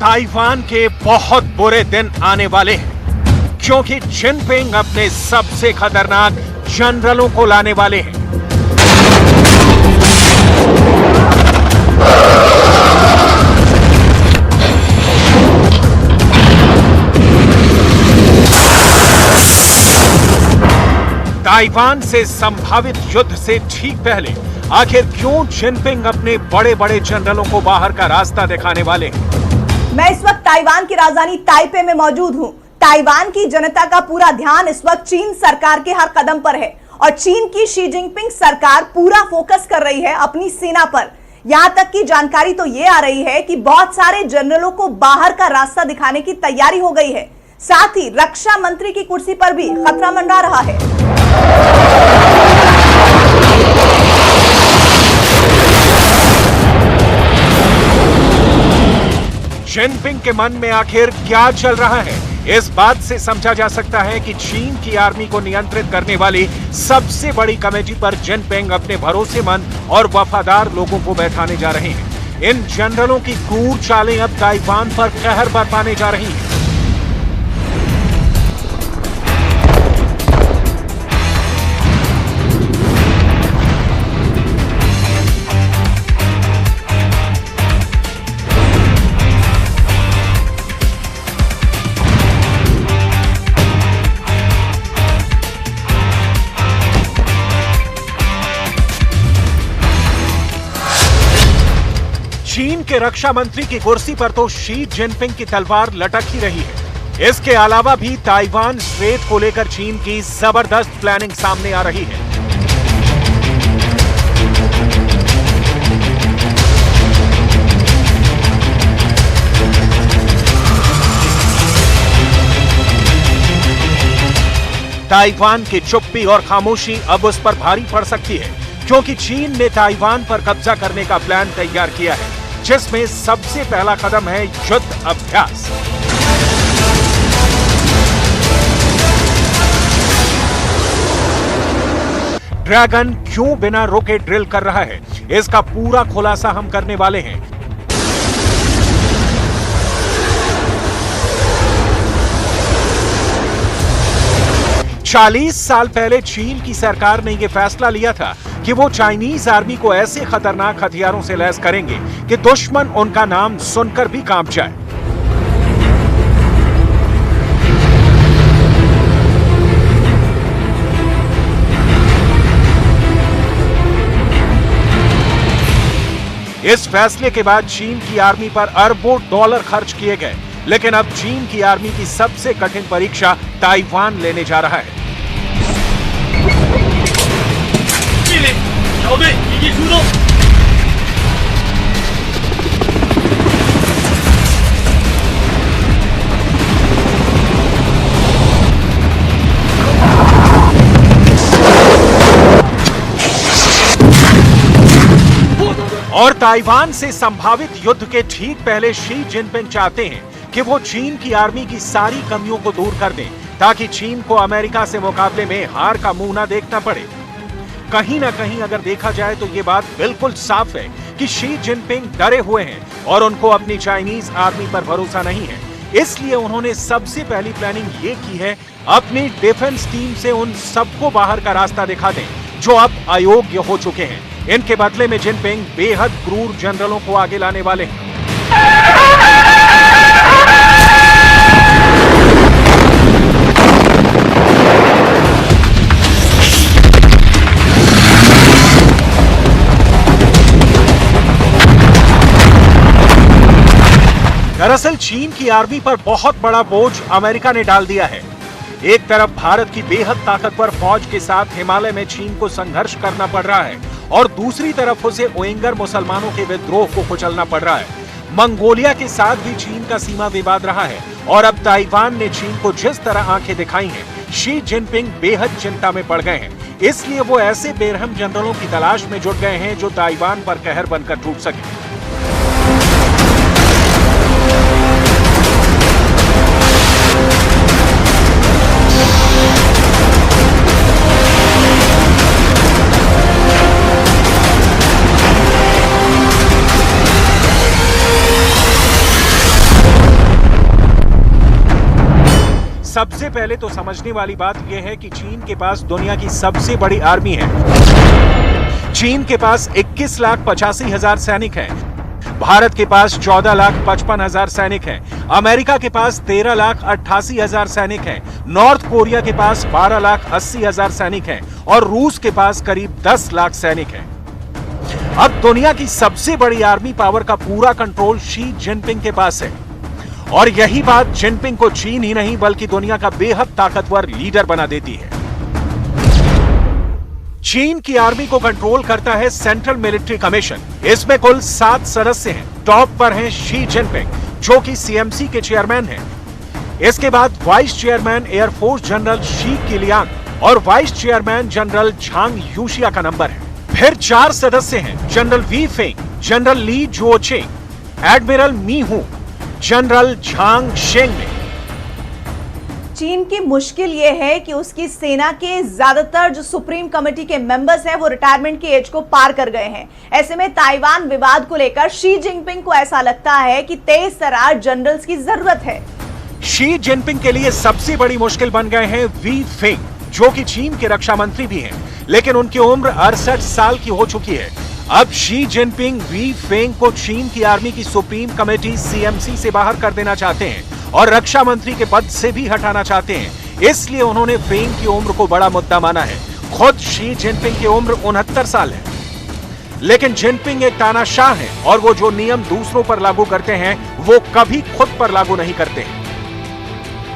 Taiwan के बहुत बुरे दिन आने वाले हैं, क्योंकि जिनपिंग अपने सबसे खतरनाक जनरलों को लाने वाले हैं। ताइवान से संभावित युद्ध से ठीक पहले आखिर क्यों जिनपिंग अपने बड़े बड़े जनरलों को बाहर का रास्ता दिखाने वाले हैं? मैं इस वक्त ताइवान की राजधानी ताइपे में मौजूद हूं। ताइवान की जनता का पूरा ध्यान इस वक्त चीन सरकार के हर कदम पर है और चीन की शी जिनपिंग सरकार पूरा फोकस कर रही है अपनी सेना पर। यहां तक की जानकारी तो ये आ रही है कि बहुत सारे जनरलों को बाहर का रास्ता दिखाने की तैयारी हो गई है। साथ ही रक्षा मंत्री की कुर्सी पर भी खतरा मंडरा रहा है। जिनपिंग के मन में आखिर क्या चल रहा है, इस बात से समझा जा सकता है कि चीन की आर्मी को नियंत्रित करने वाली सबसे बड़ी कमेटी पर जिनपिंग अपने भरोसेमंद और वफादार लोगों को बैठाने जा रहे हैं। इन जनरलों की क्रूर चालें अब ताइवान पर कहर बरपाने जा रही हैं। चीन के रक्षा मंत्री की कुर्सी पर तो शी जिनपिंग की तलवार लटक ही रही है। इसके अलावा भी ताइवान स्ट्रेट को लेकर चीन की जबरदस्त प्लानिंग सामने आ रही है। ताइवान की चुप्पी और खामोशी अब उस पर भारी पड़ सकती है, क्योंकि चीन ने ताइवान पर कब्जा करने का प्लान तैयार किया है, जिसमें सबसे पहला कदम है युद्ध अभ्यास। ड्रैगन क्यों बिना रोके ड्रिल कर रहा है, इसका पूरा खुलासा हम करने वाले हैं। चालीस साल पहले चीन की सरकार ने यह फैसला लिया था कि वो चाइनीज आर्मी को ऐसे खतरनाक हथियारों से लैस करेंगे कि दुश्मन उनका नाम सुनकर भी कांप जाए। इस फैसले के बाद चीन की आर्मी पर अरबों डॉलर खर्च किए गए, लेकिन अब चीन की आर्मी की सबसे कठिन परीक्षा ताइवान लेने जा रहा है। और ताइवान से संभावित युद्ध के ठीक पहले शी जिनपिंग चाहते हैं कि वो चीन की आर्मी की सारी कमियों को दूर कर दें, ताकि चीन को अमेरिका से मुकाबले में हार का मुंह ना देखना पड़े। कहीं ना कहीं अगर देखा जाए तो ये बात बिल्कुल साफ है कि शी जिनपिंग डरे हुए हैं और उनको अपनी चाइनीज आर्मी पर भरोसा नहीं है। इसलिए उन्होंने सबसे पहली प्लानिंग ये की है, अपनी डिफेंस टीम से उन सबको बाहर का रास्ता दिखा दें जो अब अयोग्य हो चुके हैं। इनके बदले में जिनपिंग बेहद क्रूर जनरलों को आगे लाने वाले हैं। दरअसल चीन की आर्मी पर बहुत बड़ा बोझ अमेरिका ने डाल दिया है। एक तरफ भारत की बेहद ताकतवर फौज के साथ हिमालय में चीन को संघर्ष करना पड़ रहा है और दूसरी तरफ उसे उइंगर मुसलमानों के विद्रोह को कुचलना पड़ रहा है। मंगोलिया के साथ भी चीन का सीमा विवाद रहा है और अब ताइवान ने चीन को जिस तरह आंखें दिखाई हैं, शी जिनपिंग बेहद चिंता में पड़ गए हैं। इसलिए वो ऐसे बेरहम जनरलों की तलाश में जुट गए हैं जो ताइवान पर कहर बनकर टूट सके। सबसे पहले तो समझने वाली बात यह है कि चीन के पास दुनिया की सबसे बड़ी आर्मी है। चीन के पास 21,85,000 सैनिक हैं। भारत के पास 14,55,000 सैनिक हैं। अमेरिका के पास 13,88,000 सैनिक हैं। नॉर्थ कोरिया के पास 12,80,000 सैनिक हैं और रूस के पास करीब 10 लाख सैनिक हैं। अब दुनिया की सबसे बड़ी आर्मी पावर का पूरा कंट्रोल शी जिनपिंग के पास है और यही बात जिनपिंग को चीन ही नहीं बल्कि दुनिया का बेहद ताकतवर लीडर बना देती है। चीन की आर्मी को कंट्रोल करता है सेंट्रल मिलिट्री कमीशन। इसमें कुल 7 सदस्य हैं। टॉप पर हैं शी जिनपिंग जो कि सीएमसी के चेयरमैन हैं। इसके बाद vice chairman air force general Xu Qiliang और vice chairman general Zhang Youxia का नंबर है। फिर 4 सदस्य हैं general Wei Feng, general Li Zuocheng, admiral Miao Hua, general Zhang Sheng. चीन की मुश्किल यह है कि उसकी सेना के ज्यादातर जो सुप्रीम कमेटी के मेंबर्स हैं वो रिटायरमेंट की एज को पार कर गए हैं। ऐसे में ताइवान विवाद को लेकर शी जिनपिंग को ऐसा लगता है कि तेज तर्रार जनरल्स की जरूरत है। शी जिनपिंग के लिए सबसे बड़ी मुश्किल बन गए हैं वी फेंग जो कि चीन के रक्षा मंत्री भी हैं, लेकिन उनकी उम्र 68 साल की हो चुकी है। अब शी जिनपिंग वी फेंग को चीन की आर्मी की सुप्रीम कमेटी सीएमसी से बाहर कर देना चाहते हैं और रक्षा मंत्री के पद से भी हटाना चाहते हैं। इसलिए उन्होंने फेंग की उम्र को बड़ा मुद्दा माना है। खुद शी जिनपिंग की उम्र 69 साल है, लेकिन जिनपिंग एक तानाशाह है और वो जो नियम दूसरों पर लागू करते हैं वो कभी खुद पर लागू नहीं करते हैं।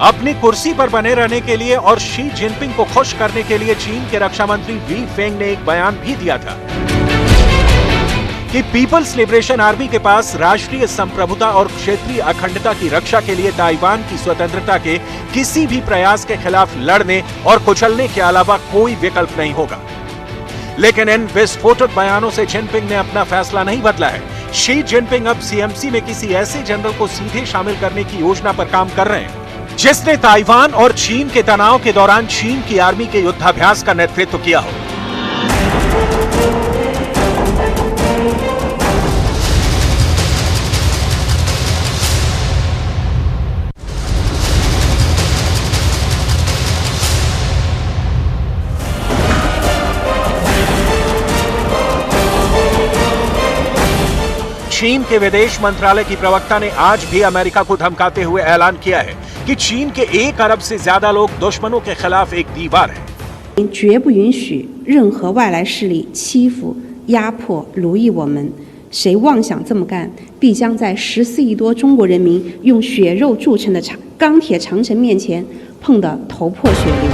अपनी कुर्सी पर बने रहने के लिए और शी जिनपिंग को खुश करने के लिए चीन के रक्षा मंत्री वी फेंग ने एक बयान भी दिया था कि पीपल्स लिबरेशन आर्मी के पास राष्ट्रीय संप्रभुता और क्षेत्रीय अखंडता की रक्षा के लिए ताइवान की स्वतंत्रता के किसी भी प्रयास के खिलाफ लड़ने और कुचलने के अलावा कोई विकल्प नहीं होगा। लेकिन इन विस्फोटक बयानों से जिनपिंग ने अपना फैसला नहीं बदला है। शी जिनपिंग अब सीएमसी में किसी ऐसे जनरल को सीधे शामिल करने की योजना पर काम कर रहे हैं जिसने ताइवान और चीन के तनाव के दौरान चीन की आर्मी के युद्धाभ्यास का नेतृत्व किया हो। चीन के विदेश मंत्रालय की प्रवक्ता ने आज भी अमेरिका को धमकाते हुए ऐलान किया है कि चीन के 1 अरब से ज्यादा लोग दुश्मनों के खिलाफ एक दीवार है। 绝不允许任何外来势力欺负、压迫、奴役我们。谁妄想这么干，必将在14亿多中国人民用血肉铸成的钢铁长城面前碰得头破血流。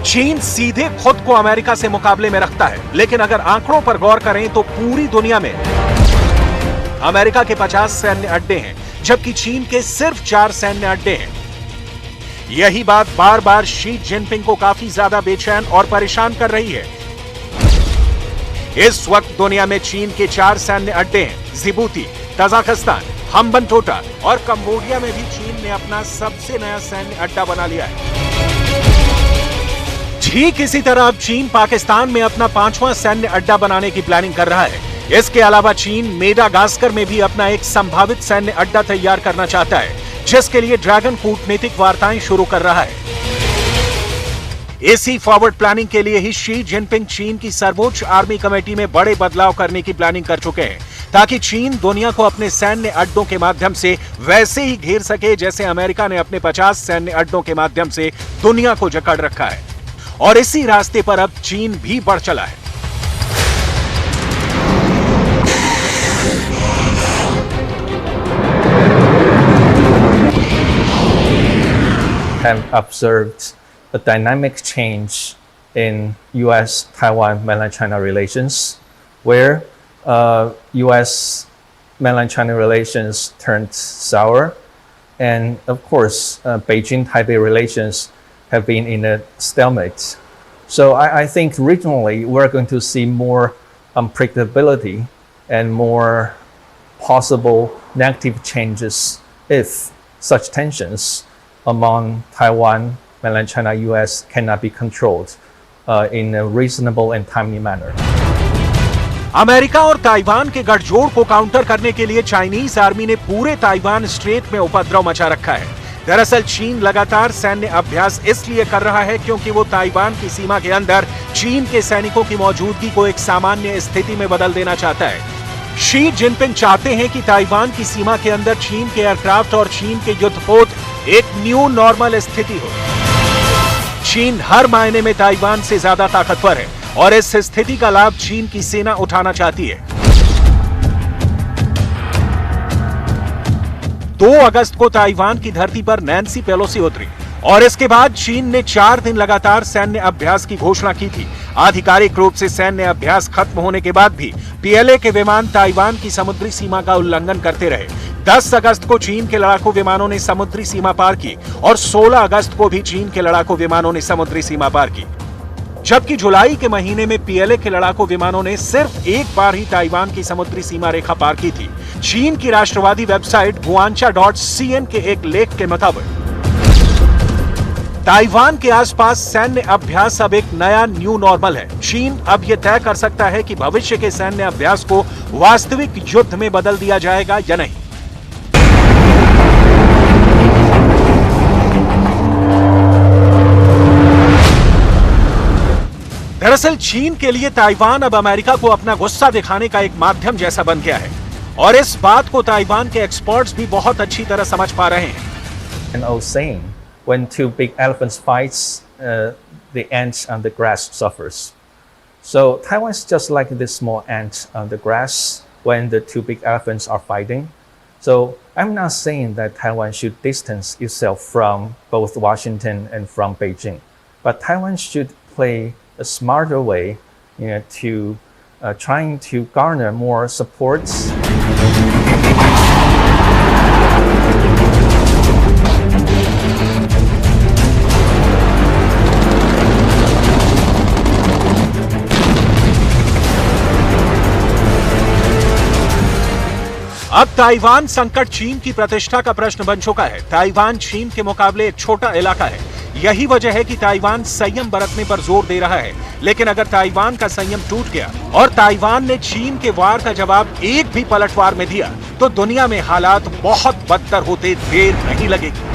चीन सीधे खुद को अमेरिका से मुकाबले में रखता है, लेकिन अगर आंकड़ों पर गौर करें तो पूरी दुनिया में अमेरिका के 50 सैन्य अड्डे हैं, जबकि चीन के सिर्फ 4 सैन्य अड्डे हैं। यही बात बार बार शी जिनपिंग को काफी ज्यादा बेचैन और परेशान कर रही है। इस वक्त दुनिया में चीन के 4 सैन्य अड्डे हैं। जिबूती, तजाकिस्तान, हम्बनटोटा और कंबोडिया में भी चीन ने अपना सबसे नया सैन्य अड्डा बना लिया है। ठीक इसी तरह अब चीन पाकिस्तान में अपना 5वां सैन्य अड्डा बनाने की प्लानिंग कर रहा है। इसके अलावा चीन मेडागास्कर में भी अपना एक संभावित सैन्य अड्डा तैयार करना चाहता है, जिसके लिए ड्रैगन कूटनीतिक वार्ताएं शुरू कर रहा है। इसी फॉरवर्ड प्लानिंग के लिए ही शी जिनपिंग चीन की सर्वोच्च आर्मी कमेटी में बड़े बदलाव करने की प्लानिंग कर चुके हैं, ताकि चीन दुनिया को अपने सैन्य अड्डों के माध्यम से वैसे ही घेर सके जैसे अमेरिका ने अपने 50 सैन्य अड्डों के माध्यम से दुनिया को जकड़ रखा है। और इसी रास्ते पर अब चीन भी बढ़ चला है। Have observed a dynamic change in U.S.-Taiwan mainland China relations, where U.S.-mainland China relations turned sour, and of course, Beijing-Taipei relations have been in a stalemate. So I think regionally we're going to see more unpredictability and more possible negative changes if such tensions among Taiwan, mainland China, US cannot be controlled in a reasonable and timely manner. America और Taiwan के गठजोड़ को counter करने के लिए Chinese army ने पूरे Taiwan straight में उपद्रव मचा रखा है। दरअसल चीन लगातार सैन्य अभ्यास इसलिए कर रहा है क्योंकि वो ताइवान की सीमा के अंदर चीन के सैनिकों की मौजूदगी को एक सामान्य स्थिति में बदल देना चाहता है। शी जिनपिंग चाहते हैं कि ताइवान की सीमा के अंदर चीन के एयरक्राफ्ट और चीन के युद्धपोत एक न्यू नॉर्मल स्थिति हो। चीन हर मायने में ताइवान से ज्यादा ताकतवर है और इस स्थिति का लाभ चीन की सेना उठाना चाहती है। 2 अगस्त को ताइवान की धरती पर नैन्सी पेलोसी उतरी और इसके बाद चीन ने 4 दिन लगातार सैन्य अभ्यास की घोषणा की थी। आधिकारिक रूप से सैन्य अभ्यास खत्म होने के बाद भी पीएलए के विमान ताइवान की समुद्री सीमा का उल्लंघन करते रहे। 10 अगस्त को चीन के लड़ाकू विमानों ने समुद्री सीमा पार की और 16 अगस्त को भी चीन के लड़ाकू विमानों ने समुद्री सीमा पार की। जबकि जुलाई के महीने में पीएलए के लड़ाकू विमानों ने सिर्फ एक बार ही ताइवान की समुद्री सीमा रेखा पार की थी। चीन की राष्ट्रवादी वेबसाइट guancha.cn के एक लेख के मुताबिक ताइवान के आसपास सैन्य अभ्यास अब एक नया न्यू नॉर्मल है। चीन अब यह तय कर सकता है कि भविष्य के सैन्य अभ्यास को वास्तविक युद्ध में बदल दिया जाएगा या नहीं। दरअसल चीन के लिए ताइवान अब अमेरिका को अपना गुस्सा दिखाने का एक माध्यम जैसा बन गया है और इस बात को ताइवान के एक्सपर्ट्स भी बहुत अच्छी तरह समझ पा रहे हैं। An old saying, when 2 big elephants fights, the ant on the grass suffers. So Taiwan is just like this small ant on the grass when the 2 big elephants are fighting. So I'm not saying that Taiwan should distance itself from both Washington and from Beijing, but Taiwan should play a smarter way, to trying to garner more supports. अब Taiwan संकट चीन की प्रतिष्ठा का प्रश्न बन चुका है। ताइवान चीन के मुकाबले एक छोटा इलाका है। यही वजह है कि ताइवान संयम बरतने पर जोर दे रहा है। लेकिन अगर ताइवान का संयम टूट गया और ताइवान ने चीन के वार का जवाब एक भी पलटवार में दिया तो दुनिया में हालात बहुत बदतर होते देर नहीं लगेगी।